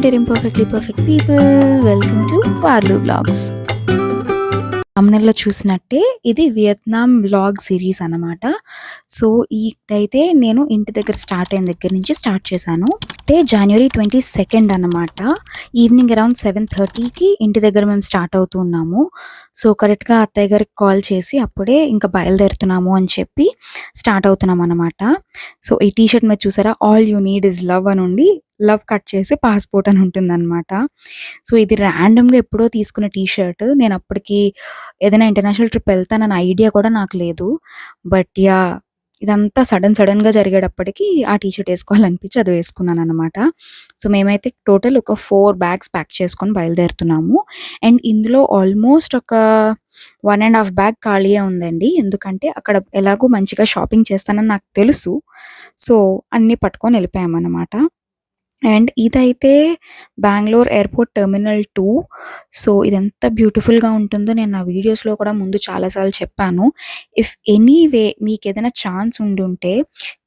dear imperfectly perfect people, welcome to Parlu Vlogs. తమ్నెల్లో చూసినట్టే ఇది Vietnam vlog series అన్నమాట. So ఇదైతే నేను ఇంటి దగ్గర స్టార్ట్ అయిన దగ్గర నుంచి స్టార్ట్ చేశాను. అంటే జనవరి 22 అన్నమాట. ఈవినింగ్ అరౌండ్ 7:30కి ఇంటి దగ్గర మేము స్టార్ట్ అవుతూ ఉన్నాము. సో కరెక్ట్గా అత్తయ్య గారికి కాల్ చేసి అప్పుడే ఇంకా బయలుదేరుతున్నాము అని చెప్పి స్టార్ట్ అవుతున్నాం అన్నమాట. సో ఈ టీషర్ట్ మీద చూసారా, all you need is love అని ఉండి లవ్ కట్ చేసి పాస్పోర్ట్ అని ఉంటుందన్నమాట. సో ఇది ర్యాండమ్గా ఎప్పుడో తీసుకున్న టీషర్ట్. నేను అప్పటికి ఏదైనా ఇంటర్నేషనల్ ట్రిప్ వెళ్తానన్న ఐడియా కూడా నాకు లేదు. బట్ యా, ఇదంతా సడన్గా జరిగేటప్పటికి ఆ టీషర్ట్ వేసుకోవాలనిపించి అది వేసుకున్నాను అనమాట. సో మేమైతే టోటల్ ఒక 4 బ్యాగ్స్ ప్యాక్ చేసుకొని బయలుదేరుతున్నాము. అండ్ ఇందులో ఆల్మోస్ట్ ఒక 1.5 బ్యాగ్ ఖాళీయే ఉందండి. ఎందుకంటే అక్కడ ఎలాగో మంచిగా షాపింగ్ చేస్తానని నాకు తెలుసు. సో అన్నీ పట్టుకొని వెళ్ళిపోయామన్నమాట. అండ్ ఇదైతే బెంగుళూరు ఎయిర్పోర్ట్ టెర్మినల్ 2. సో ఇదెంత బ్యూటిఫుల్గా ఉంటుందో నేను నా వీడియోస్లో కూడా ముందు చాలాసార్లు చెప్పాను. ఇఫ్ ఎనీవే మీకు ఏదైనా ఛాన్స్ ఉండుంటే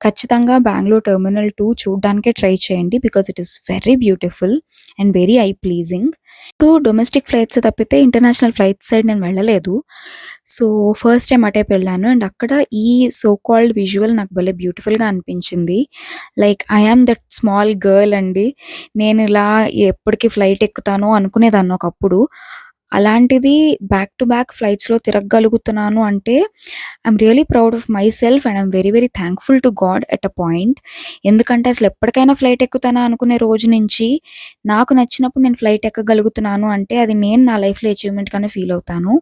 ఖచ్చితంగా బెంగుళూరు టెర్మినల్ 2 చూడడానికే ట్రై చేయండి. Because it is very beautiful and very I pleasing. Domestic flights తప్పితే ఇంటర్నేషనల్ ఫ్లైట్స్ సైడ్ నేను వెళ్ళలేదు. సో ఫస్ట్ టైం అటే వెళ్ళాను. అండ్ అక్కడ ఈ సో కాల్డ్ విజువల్ నాకు భలే బ్యూటిఫుల్గా అనిపించింది. Like I am that small girl అండి. నేను ఇలా ఎప్పటికీ ఫ్లైట్ ఎక్కుతానో అనుకునేదాన్ని ఒకప్పుడు. అలాంటిది బ్యాక్ టు బ్యాక్ ఫ్లైట్స్లో తిరగగలుగుతున్నాను అంటే I'm really proud of my self and I'm very very thankful to God at a point. ఎందుకంటే అసలు ఎప్పటికైనా ఫ్లైట్ ఎక్కుతానా అనుకునే రోజు నుంచి నాకు నచ్చినప్పుడు నేను ఫ్లైట్ ఎక్కగలుగుతున్నాను అంటే అది నేను నా లైఫ్లో అచీవ్మెంట్గానే ఫీల్ అవుతాను.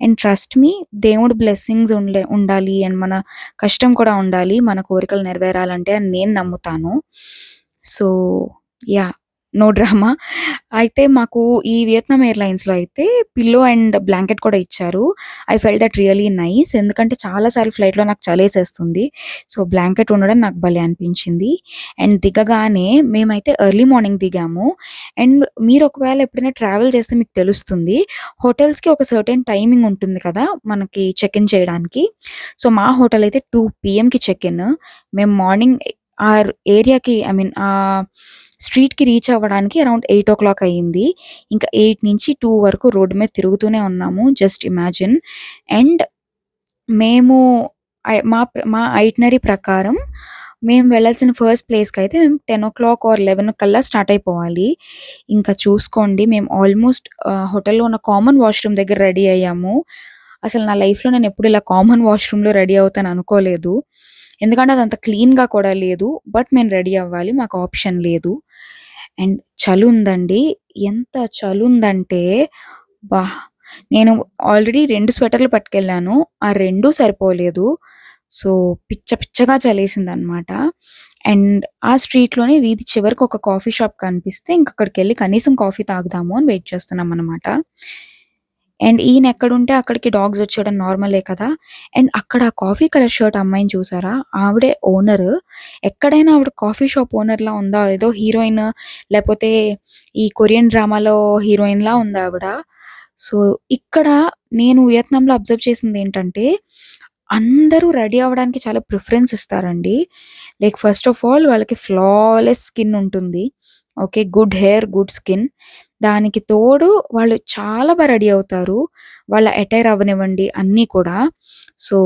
అండ్ ట్రస్ట్ మీ, దేవుడు బ్లెస్సింగ్స్ ఉండాలి అండ్ మన కష్టం కూడా ఉండాలి మన కోరికలు నెరవేరాలంటే అని నేను నమ్ముతాను. So yeah, no drama. అయితే మాకు ఈ వియత్నాం ఎయిర్లైన్స్లో అయితే పిల్లో అండ్ బ్లాంకెట్ కూడా ఇచ్చారు. I felt that really nice. ఎందుకంటే చాలాసార్లు ఫ్లైట్లో నాకు చలేసేస్తుంది. సో బ్లాంకెట్ ఉండడం నాకు భలే అనిపించింది. అండ్ దిగగానే మేమైతే ఎర్లీ మార్నింగ్ దిగాము. అండ్ మీరు ఒకవేళ ఎప్పుడైనా ట్రావెల్ చేస్తే మీకు తెలుస్తుంది, హోటల్స్కి ఒక సర్టెన్ టైమింగ్ ఉంటుంది కదా మనకి చెక్ ఇన్ చేయడానికి. సో మా హోటల్ అయితే 2 PM చెక్ ఇన్. మేము మార్నింగ్ ఆ ఏరియాకి ఆ స్ట్రీట్కి రీచ్ అవ్వడానికి అరౌండ్ 8 o'clock అయ్యింది. ఇంకా 8 నుంచి 2 వరకు రోడ్డు మీద తిరుగుతూనే ఉన్నాము. Just imagine. అండ్ మేము మా ఐటినరీ ప్రకారం మేము వెళ్ళాల్సిన ఫస్ట్ ప్లేస్కి అయితే మేము 10 o'clock or 11 కల్లా స్టార్ట్ అయిపోవాలి. ఇంకా చూసుకోండి, మేము ఆల్మోస్ట్ హోటల్లో ఉన్న కామన్ వాష్రూమ్ దగ్గర రెడీ అయ్యాము. అసలు నా లైఫ్లో నేను ఎప్పుడు ఇలా కామన్ వాష్రూమ్లో రెడీ అవుతాను అనుకోలేదు. ఎందుకంటే అదంత క్లీన్గా కూడా లేదు. బట్ మేము రెడీ అవ్వాలి, మాకు ఆప్షన్ లేదు. అండ్ చలి ఉందండి. ఎంత చలి ఉందంటే బా, నేను ఆల్రెడీ 2 స్వెటర్లు పట్టుకెళ్ళాను. ఆ 2 సరిపోలేదు. సో పిచ్చగా చలేసింది అనమాట. అండ్ ఆ స్ట్రీట్లోనే వీధి చివరికి ఒక కాఫీ షాప్ కనిపిస్తే ఇంకక్కడికి వెళ్ళి కనీసం కాఫీ తాగుదాము అని వెయిట్ చేస్తున్నాం అనమాట. అండ్ ఈయన ఎక్కడుంటే అక్కడికి డాగ్స్ వచ్చేయడం నార్మలే కదా. అండ్ అక్కడ కాఫీ కలర్ షర్ట్ అమ్మాయిని చూసారా, ఆవిడే ఓనర్. ఎక్కడైనా ఆవిడ కాఫీ షాప్ ఓనర్లా ఉందా, ఏదో హీరోయిన్ లేకపోతే ఈ కొరియన్ డ్రామాలో హీరోయిన్లా ఉంది ఆవిడ. సో ఇక్కడ నేను వియత్నాంలో అబ్జర్వ్ చేసింది ఏంటంటే అందరూ రెడీ అవ్వడానికి చాలా ప్రిఫరెన్స్ ఇస్తారండి. లైక్ ఫస్ట్ ఆఫ్ ఆల్ వాళ్ళకి ఫ్లాలెస్ స్కిన్ ఉంటుంది. Okay, good hair, good skin. దానికి తోడు వాళ్ళు చాలా బాగా రెడీ అవుతారు. వాళ్ళ అటైర్ అవ్వనివ్వండి అన్నీ కూడా. సో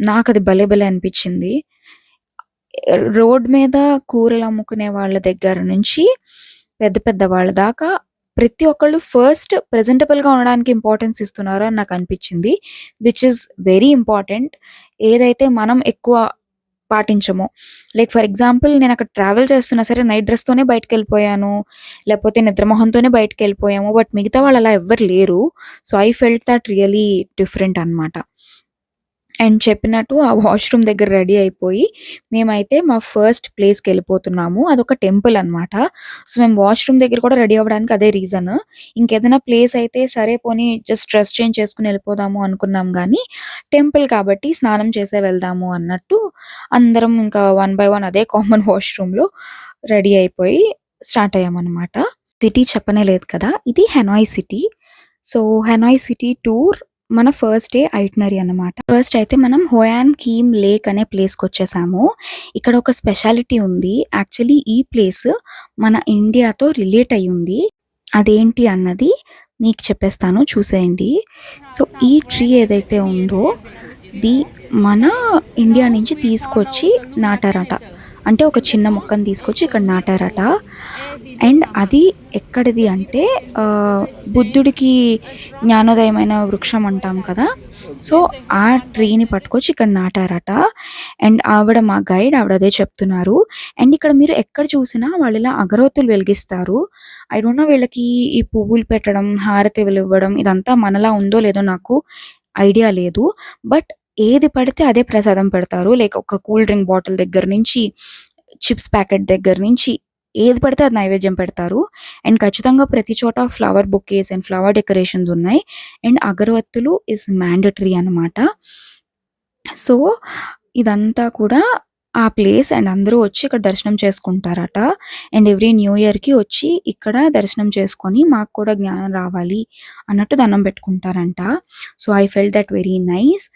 నాకది భలే అనిపించింది. రోడ్ మీద కూరలు అమ్ముకునే వాళ్ళ దగ్గర నుంచి పెద్ద వాళ్ళ దాకా ప్రతి ఒక్కళ్ళు ఫస్ట్ ప్రెజెంటబుల్గా ఉండడానికి ఇంపార్టెన్స్ ఇస్తున్నారు అని నాకు అనిపించింది. Which is very important. ఏదైతే మనం ఎక్కువ పాటించము. లైక్ ఫర్ ఎగ్జాంపుల్ నేను అక్కడ ట్రావెల్ చేస్తున్నా సరే నైట్ డ్రెస్తోనే బయటకెళ్ళిపోయాను, లేకపోతే నిద్రమొహంతోనే బయటకెళ్ళిపోయాము. బట్ మిగతా వాళ్ళు అలా ఎవ్వరు లేరు. So I felt that really different అనమాట. అండ్ చెప్పినట్టు ఆ వాష్రూమ్ దగ్గర రెడీ అయిపోయి మేమైతే మా ఫస్ట్ ప్లేస్కి వెళ్ళిపోతున్నాము. అదొక టెంపుల్ అనమాట. సో మేము వాష్రూమ్ దగ్గర కూడా రెడీ అవ్వడానికి అదే రీజన్. ఇంకేదైనా ప్లేస్ అయితే సరే పోనీ జస్ట్ డ్రెస్ చేంజ్ చేసుకుని వెళ్ళిపోదాము అనుకున్నాం. కానీ టెంపుల్ కాబట్టి స్నానం చేసే వెళ్దాము అన్నట్టు అందరం ఇంకా 1 by 1 అదే కామన్ వాష్రూమ్లో రెడీ అయిపోయి స్టార్ట్ అయ్యామన్నమాట. సిటీ చెప్పనే లేదు కదా, ఇది హెనాయ్ సిటీ. సో హెనాయ్ సిటీ టూర్ మన ఫస్ట్ డే ఐటినరీ అన్నమాట. ఫస్ట్ అయితే మనం హోయాన్ కీమ్ లేక్ అనే ప్లేస్కి వచ్చేసాము. ఇక్కడ ఒక స్పెషాలిటీ ఉంది. యాక్చువల్లీ ఈ ప్లేస్ మన ఇండియాతో రిలేట్ అయి ఉంది. అదేంటి అన్నది మీకు చెప్పేస్తాను, చూసేయండి. సో ఈ ట్రీ ఏదైతే ఉందో ది మన ఇండియా నుంచి తీసుకొచ్చి నాటారట. అంటే ఒక చిన్న మొక్కను తీసుకొచ్చి ఇక్కడ నాటారట. అండ్ అది ఎక్కడిది అంటే బుద్ధుడికి జ్ఞానోదయమైన వృక్షం అంటాం కదా, సో ఆ ట్రీని పట్టుకొచ్చి ఇక్కడ నాటారట. అండ్ ఆవిడ మా గైడ్, ఆవిడ అదే చెప్తున్నారు. అండ్ ఇక్కడ మీరు ఎక్కడ చూసినా వాళ్ళు ఇలా అగరవత్తులు వెలిగిస్తారు. ఐ డోంట్ నో వీళ్ళకి ఈ పువ్వులు పెట్టడం, హారతిలు ఇవ్వడం ఇదంతా మనలా ఉందో లేదో నాకు ఐడియా లేదు. బట్ ఏది పడితే అదే ప్రసాదం పెడతారు. లైక్ ఒక కూల్ డ్రింక్ బాటిల్ దగ్గర నుంచి, చిప్స్ ప్యాకెట్ దగ్గర నుంచి ఏది పడితే అది నైవేద్యం పెడతారు. అండ్ ఖచ్చితంగా ప్రతి చోట flower bouquets and flower decorations ఉన్నాయి. అండ్ అగరవత్తులు ఇస్ మ్యాండటరీ అన్నమాట. సో ఇదంతా కూడా ఆ ప్లేస్. అండ్ అందరూ వచ్చి ఇక్కడ దర్శనం చేసుకుంటారట. అండ్ ఎవ్రీ న్యూ ఇయర్కి వచ్చి ఇక్కడ దర్శనం చేసుకొని మాకు కూడా జ్ఞానం రావాలి అన్నట్టు దండం పెట్టుకుంటారంట. So I felt that very nice.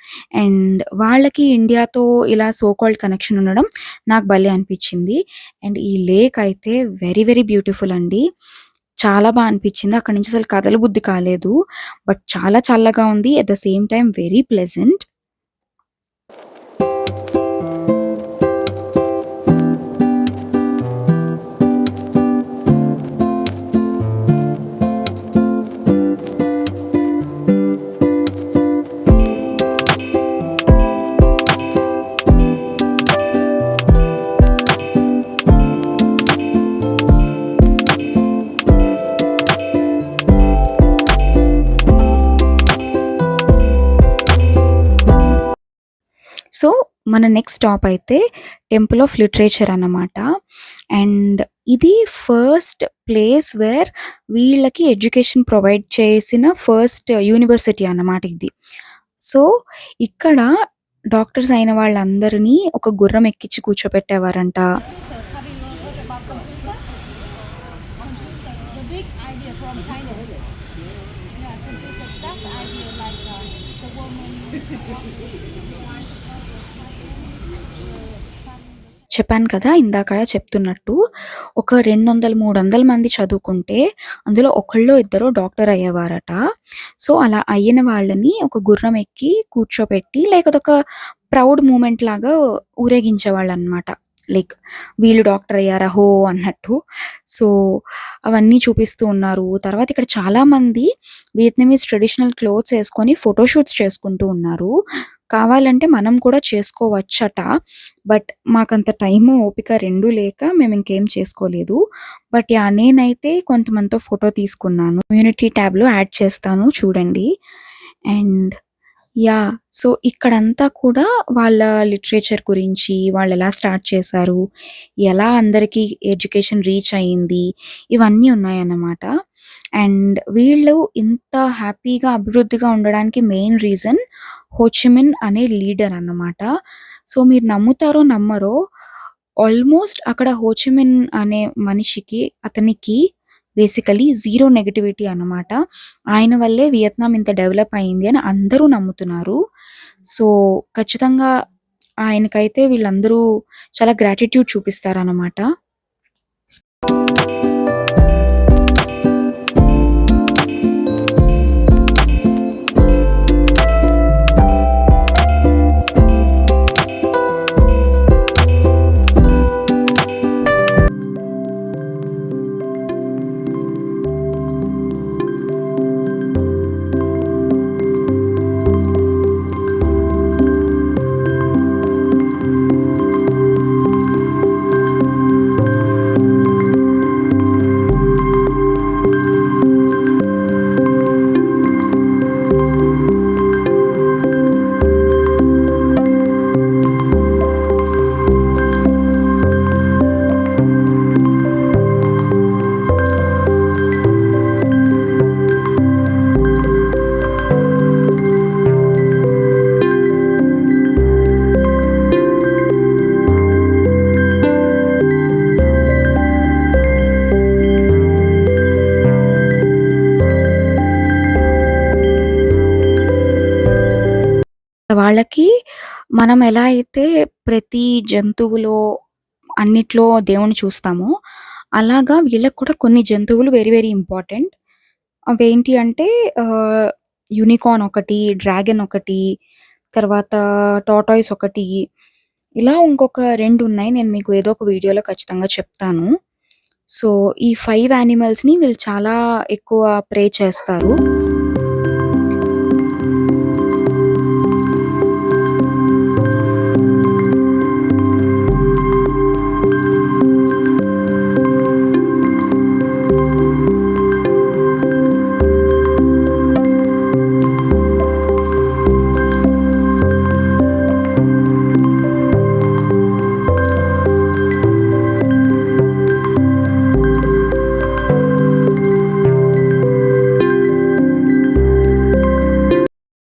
And వాళ్ళకి ఇండియాతో ఇలా సో కాల్డ్ కనెక్షన్ ఉండడం నాకు భలే అనిపించింది. అండ్ ఈ లేక్ అయితే వెరీ వెరీ బ్యూటిఫుల్ అండి. చాలా బాగా అనిపించింది. అక్కడ నుంచి అసలు కదల బుద్ధి కాలేదు. బట్ చాలా చల్లగా ఉంది, at the same time very pleasant. So మన నెక్స్ట్ స్టాప్ అయితే టెంపుల్ ఆఫ్ లిటరేచర్ అన్నమాట. అండ్ ఇది ఫస్ట్ ప్లేస్ వేర్ వీళ్ళకి ఎడ్యుకేషన్ ప్రొవైడ్ చేసిన ఫస్ట్ యూనివర్సిటీ అన్నమాట ఇది. సో ఇక్కడ డాక్టర్స్ అయిన వాళ్ళందరినీ ఒక గుర్రం ఎక్కించి కూర్చోపెట్టేవారంట. చెప్పాను కదా ఇందాక చెప్తున్నట్టు, ఒక 200-300 మంది చదువుకుంటే అందులో ఒకళ్ళో ఇద్దరో డాక్టర్ అయ్యేవారట. సో అలా అయిన వాళ్ళని ఒక గుర్రం ఎక్కి కూర్చోపెట్టి లైక్ అదొక ప్రౌడ్ మూమెంట్ లాగా ఊరేగించేవాళ్ళు అనమాట. లైక్ వీళ్ళు డాక్టర్ అయ్యారా హో అన్నట్టు. సో అవన్నీ చూపిస్తూ ఉన్నారు. తర్వాత ఇక్కడ చాలా మంది వియత్నమీస్ ట్రెడిషనల్ క్లోత్స్ వేసుకొని ఫోటోషూట్స్ చేసుకుంటూ ఉన్నారు. కావాలంటే మనం కూడా చేసుకోవచ్చట. బట్ మాకంత టైము ఓపిక రెండూ లేక మేము ఇంకేం చేసుకోలేదు. బట్ యా నేనైతే కొంతమందితో ఫోటో తీసుకున్నాను. కమ్యూనిటీ ట్యాబ్లో యాడ్ చేస్తాను, చూడండి. అండ్ యా సో ఇక్కడంతా కూడా వాళ్ళ లిటరేచర్ గురించి, వాళ్ళు ఎలా స్టార్ట్ చేశారు, ఎలా అందరికీ ఎడ్యుకేషన్ రీచ్ అయ్యింది, ఇవన్నీ ఉన్నాయన్నమాట. అండ్ వీళ్ళు ఇంత హ్యాపీగా అభివృద్ధిగా ఉండడానికి మెయిన్ రీజన్ హోచిమిన్ అనే లీడర్ అన్నమాట. సో మీరు నమ్ముతారో నమ్మరో, ఆల్మోస్ట్ అక్కడ హోచిమిన్ అనే మనిషికి, అతనికి బేసికలీ జీరో నెగటివిటీ అన్నమాట. ఆయన వల్లే వియత్నాం ఇంత డెవలప్ అయింది అని అందరూ నమ్ముతున్నారు. సో ఖచ్చితంగా ఆయనకైతే వీళ్ళందరూ చాలా గ్రాటిట్యూడ్ చూపిస్తారన్నమాట. వాళ్ళకి మనం ఎలా అయితే ప్రతి జంతువులో అన్నిట్లో దేవుడిని చూస్తామో, అలాగా వీళ్ళకి కూడా కొన్ని జంతువులు వెరీ వెరీ ఇంపార్టెంట్. అవేంటి అంటే ఆహ్, యూనికార్న్ ఒకటి, డ్రాగన్ ఒకటి, తర్వాత టార్టాయిస్ ఒకటి, ఇలా ఇంకొక 2 ఉన్నాయి. నేను మీకు ఏదో ఒక వీడియోలో ఖచ్చితంగా చెప్తాను. సో, ఈ 5 యానిమల్స్‌ని వీళ్ళు చాలా ఎక్కువ ప్రే చేస్తారు.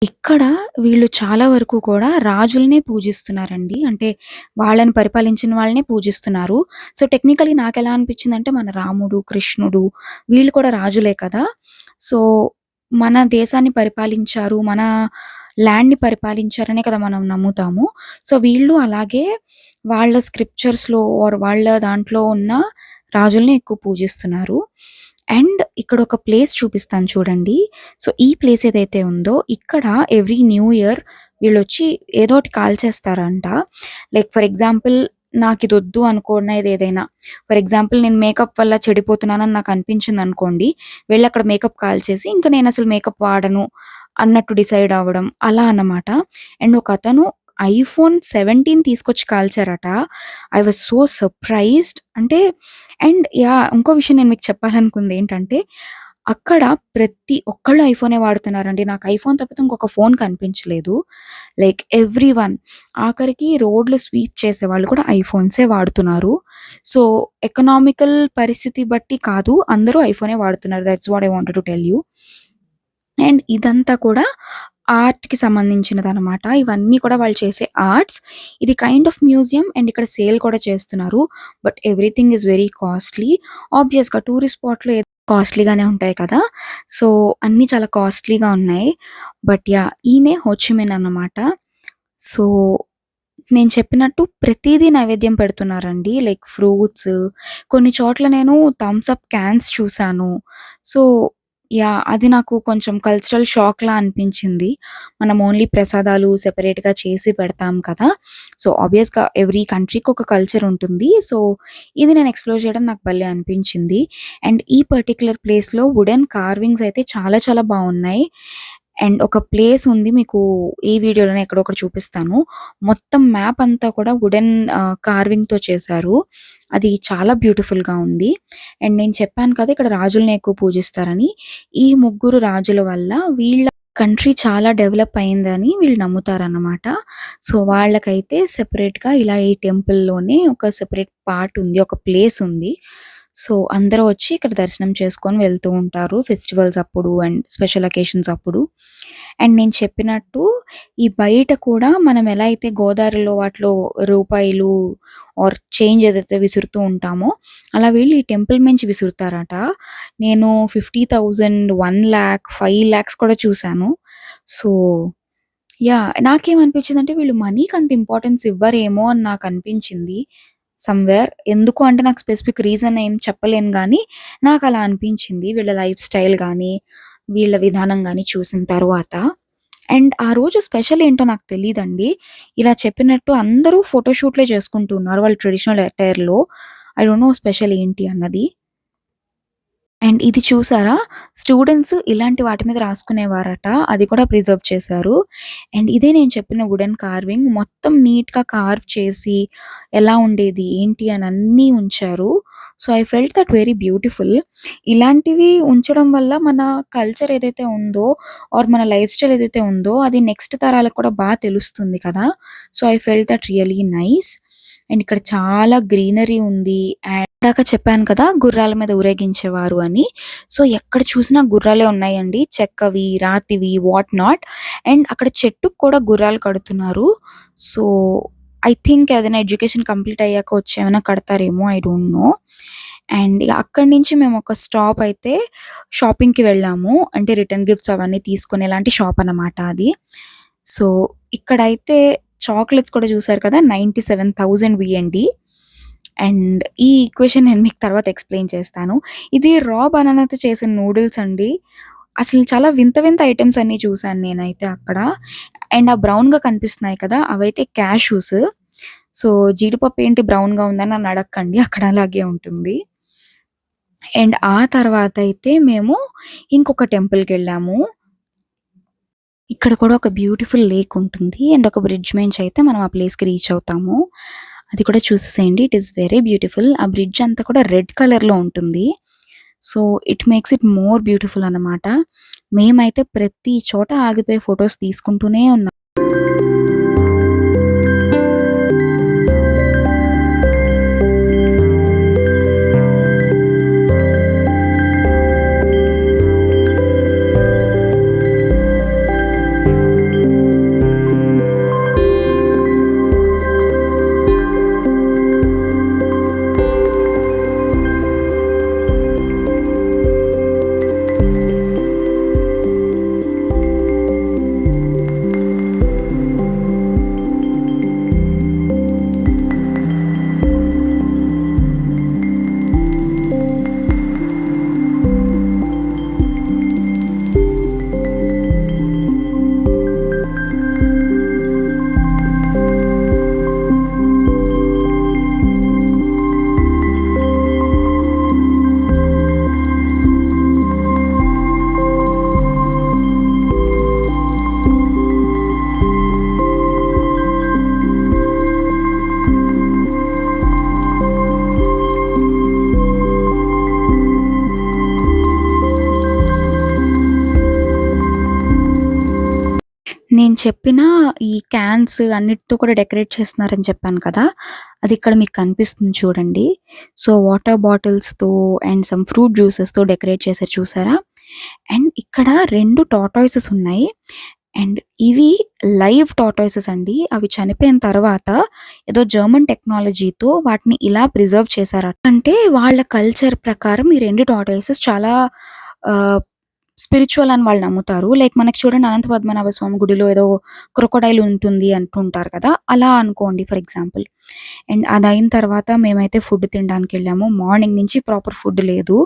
ఇక్కడ వీళ్ళు చాలా వరకు కూడా రాజులనే పూజిస్తున్నారండి. అంటే వాళ్ళని పరిపాలించిన వాళ్ళనే పూజిస్తున్నారు. సో, టెక్నికల్లీ నాకెలా అనిపించిందంటే మన రాముడు, కృష్ణుడు వీళ్ళు కూడా రాజులే కదా! సో, మన దేశాన్ని పరిపాలించారు. మన ల్యాండ్‌ని పరిపాలించారనే కదా మనం నమ్ముతాము. సో, వీళ్ళు అలాగే వాళ్ళ స్క్రిప్చర్స్‌లో ఆర్ వాళ్ళ దాంట్లో ఉన్న రాజుల్ని ఎక్కువ పూజిస్తున్నారు. అండ్ ఇక్కడొక ప్లేస్ చూపిస్తాను చూడండి. సో, ఈ ప్లేస్ ఏదైతే ఉందో ఇక్కడ ఎవ్రీ న్యూ ఇయర్ వీళ్ళొచ్చి ఏదోకటి కాల్చేస్తారంట. లైక్ ఫర్ ఎగ్జాంపుల్ నాకిదొద్దు అనుకునేదేదైనా. ఫర్ ఎగ్జాంపుల్ నేను మేకప్ వల్ల చెడిపోతున్నానని నాకనిపించిందనుకోండి, వెళ్ళక్కడ మేకప్ కాల్చేసి ఇంక నేనసలు మేకప్ వాడను అన్నట్టు డిసైడ్ అవ్వడం అలా అన్నమాట. అండ్ ఒకతను ఐఫోన్ 17 తీసుకొచ్చి కాల్చారట. I was so surprised. అంటే అండ్ యాహ్! ఇంకో విషయం నేను మీకు చెప్పాలనుకుందేంటంటే, అక్కడ ప్రతి ఒక్కళ్ళు ఐఫోనే వాడుతున్నారండి. నాకు ఐఫోన్ తప్పితే ఇంకొక ఫోన్ కనిపించలేదు. Like everyone. ఆఖరికి రోడ్లు స్వీప్ చేసేవాళ్ళు కూడా ఐఫోన్సే వాడుతున్నారు. సో, ఎకనామికల్ పరిస్థితి బట్టి కాదు, అందరూ ఐఫోనే వాడుతున్నారు. That's what I wanted to tell you. And ఇదంతా కూడా ఆర్ట్‌కి సంబంధించినదనమాట. ఇవన్నీ కూడా వాళ్ళు చేసే ఆర్ట్స్. ఇది కైండ్ ఆఫ్ మ్యూజియం అండ్ ఇక్కడ సేల్ కూడా చేస్తున్నారు. But everything is very costly. ఆబ్వియస్‌గా టూరిస్ట్ స్పాట్‌లో కాస్ట్‌లీగానే ఉంటాయి కదా! సో, అన్నీ చాలా కాస్ట్‌లీగా ఉన్నాయి. But yeah! ఈయనే హోచిమిన్ అన్నమాట. సో, నేను చెప్పినట్టు ప్రతీదీ నైవేద్యం పెడుతున్నారండి. లైక్ ఫ్రూట్స్, కొన్ని చోట్ల నేను థమ్స్ అప్ క్యాన్స్ చూసాను. So, yeah! అది నాకు కొంచెం కల్చరల్ షాక్‌లా అనిపించింది. మనం ఓన్లీ ప్రసాదాలు సెపరేట్‌గా చేసి పెడతాం కదా! సో, ఆబ్వియస్‌గా ఎవ్రీ కంట్రీకి ఒక కల్చర్ ఉంటుంది. సో, ఇది నేను ఎక్స్‌ప్లోర్ చేయడం నాకు భలే అనిపించింది. అండ్ ఈ పర్టిక్యులర్ ప్లేస్‌లో వుడెన్ కార్వింగ్స్ అయితే చాలా చాలా బావున్నాయి. అండ్ ఒక ప్లేస్ ఉంది, మీకు ఈ వీడియోలోనే ఎక్కడో ఒకటి చూపిస్తాను. మొత్తం మ్యాప్ అంతా కూడా వుడెన్ కార్వింగ్‌తో చేశారు. అది చాలా బ్యూటిఫుల్‌గా ఉంది. అండ్ నేను చెప్పాను కదా ఇక్కడ రాజుల్ని ఎక్కువ పూజిస్తారని. ఈ ముగ్గురు రాజుల వల్ల వీళ్ళ కంట్రీ చాలా డెవలప్ అయిందని వీళ్ళు నమ్ముతారన్నమాట. సో, వాళ్ళకైతే సెపరేట్‌గా ఇలా ఈ టెంపుల్‌లోనే ఒక సెపరేట్ పార్ట్ ఉంది. ఒక ప్లేస్ ఉంది. సో, అందరూ వచ్చి ఇక్కడ దర్శనం చేసుకొని వెళ్తూ ఉంటారు. ఫెస్టివల్స్ అప్పుడు అండ్ స్పెషల్ అకేషన్స్ అప్పుడు. అండ్ నేను చెప్పినట్టు ఈ బయట కూడా మనం ఎలా అయితే గోదావరిలో వాటిలో రూపాయలు ఆర్ చేంజ్ ఏదైతే విసురుతూ ఉంటామో, అలా వీళ్ళు ఈ టెంపుల్ మించి విసురుతారట. నేను 50,000, 1,00,000, 5,00,000 కూడా చూసాను. So, yeah! నాకేమనిపించిందంటే వీళ్ళు మనీకి అంత ఇంపార్టెన్స్ ఇవ్వరేమో అని నాకనిపించింది సమ్‌వేర్. ఎందుకు అంటే నాకు స్పెసిఫిక్ రీజన్ ఏం చెప్పలేను గానీ, నాకలా అనిపించింది. వీళ్ళ లైఫ్ స్టైల్ గానీ, వీళ్ళ విధానం గానీ చూసిన తరువాత. అండ్ ఆ రోజు స్పెషల్ ఏంటో నాకు తెలీదండి. ఇలా చెప్పినట్టు అందరూ ఫోటో షూట్‌లే చేసుకుంటున్నారు వాళ్ళ ట్రెడిషనల్ అటైర్‌లో. ఐ డోంట్ నో స్పెషల్ ఏంటి అన్నది. అండ్ ఇది చూసారా? స్టూడెంట్స్ ఇలాంటి వాటి మీద రాసుకునేవారట. అది కూడా ప్రిజర్వ్ చేశారు. అండ్ ఇదే నేను చెప్పిన వుడెన్ కార్వింగ్ మొత్తం నీట్‌గా కార్వ్ చేసి ఎలా ఉండేది, ఏంటి అని అన్నీ ఉంచారు. So, I felt that very beautiful. ఇలాంటివి ఉంచడం వల్ల మన కల్చర్ ఏదైతే ఉందో ఆర్ మన లైఫ్ స్టైల్ ఏదైతే ఉందో అది నెక్స్ట్ తరాలకు కూడా తెలుస్తుంది కదా! So, I felt that really nice. And ఇక్కడ చాలా గ్రీనరీ ఉంది. అండ్ ఇందాక చెప్పాను కదా! గుర్రాల మీద ఊరేగించేవారు అని. సో, ఎక్కడ చూసినా గుర్రాలే ఉన్నాయండి. చెక్కవి, రాతివి, వాట్ నాట్. అండ్ అక్కడ చెట్టుకి కూడా గుర్రాలు కడుతున్నారు. సో, ఐ థింక్ ఏదైనా ఎడ్యుకేషన్ కంప్లీట్ అయ్యాక వచ్చి ఏమైనా కడతారేమో, ఐ డోంట్ నో. అండ్ ఇగ అక్కడి నుంచి మేము ఒక స్టాప్ అయితే షాపింగ్‌కి వెళ్ళాము. అంటే రిటర్న్ గిఫ్ట్స్ అవన్నీ తీసుకునేలాంటి షాప్ అన్నమాట అది. సో, ఇక్కడైతే చాక్లెట్స్ కూడా చూసారు కదా 97,000 VND. అండ్ ఈ ఈక్వేషన్ నేను మీకు తర్వాత ఎక్స్‌ప్లెయిన్ చేస్తాను. ఇది రా బనానాతో చేసిన నూడిల్స్ అండి. అసలు చాలా వింత వింత ఐటెమ్స్ అన్నీ చూసాను నేనైతే అక్కడ. అండ్ ఆ బ్రౌన్‌గా కనిపిస్తున్నాయి కదా! అవైతే క్యాష్యూస్. సో, జీడిపప్పు ఏంటి బ్రౌన్‌గా ఉందని నన్ను అడగకండి. అక్కడ అలాగే ఉంటుంది. అండ్ ఆ తర్వాతయితే మేము ఇంకొక టెంపుల్‌కెళ్ళాము. ఇక్కడ కూడా ఒక బ్యూటిఫుల్ లేక్ ఉంటుంది. అండ్ ఒక బ్రిడ్జ్ మించి అయితే మనం ఆ ప్లేస్‌కి రీచ్ అవుతాము. అది కూడా చూసేసేయండి. It is very beautiful. ఆ బ్రిడ్జ్ అంతా కూడా రెడ్ కలర్‌లో ఉంటుంది. So, it makes it more beautiful అన్నమాట. మేమైతే ప్రతి చోట ఆగిపోయి ఫోటోస్ తీసుకుంటూనే ఉన్నాం. నేను చెప్పిన ఈ క్యాన్స్ అన్నిటితో కూడా డెకరేట్ చేస్తున్నారని చెప్పాను కదా! అది ఇక్కడ మీకు కనిపిస్తుంది చూడండి. సో, వాటర్ బాటిల్స్‌తో అండ్ సమ్ ఫ్రూట్ జ్యూసెస్‌తో డెకరేట్ చేశారు చూసారా? అండ్ ఇక్కడ 2 టార్టాయిసెస్ ఉన్నాయి. అండ్ ఇవి లైవ్ టార్టాయిసెస్ అండి. అవి చనిపోయిన తర్వాత ఏదో జర్మన్ టెక్నాలజీతో వాటిని ఇలా ప్రిజర్వ్ చేశారట. అంటే వాళ్ళ కల్చర్ ప్రకారం ఈ 2 టార్టాయిసెస్ చాలా ఆహ్, స్పిరిచ్యువల్ అని వాళ్ళు నమ్ముతారు. లైక్ మనకి చూడండి అనంత పద్మనాభ స్వామి గుడిలో ఏదో క్రొకొడైల్ ఉంటుంది అంటుంటారు కదా! అలా అనుకోండి ఫర్ ఎగ్జాంపుల్. అండ్ అదయిన తర్వాత మేమైతే ఫుడ్ తినడానికెళ్ళాము. మార్నింగ్ నుంచి ప్రాపర్ ఫుడ్ లేదు.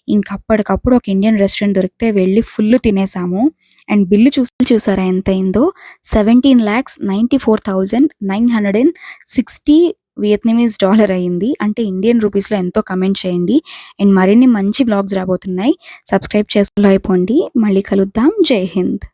ఇంక అప్పటికప్పుడు ఒక ఇండియన్ రెస్టారెంట్ దొరికితే వెళ్లి ఫుల్ తినేసాము. అండ్ బిల్లు చూసారా ఎంతయిందో? 17,94,960 వియత్నమీస్ డాలర్ అయింది. అంటే ఇండియన్ రూపీస్‌లో ఎంతో కమెంట్ చేయండి. అండ్ మరిన్ని మంచి వ్లాగ్స్ రాబోతున్నాయి. సబ్స్క్రైబ్ చేసుకొని అయిపోండి. మళ్ళీ కలుద్దాం. జై హింద్.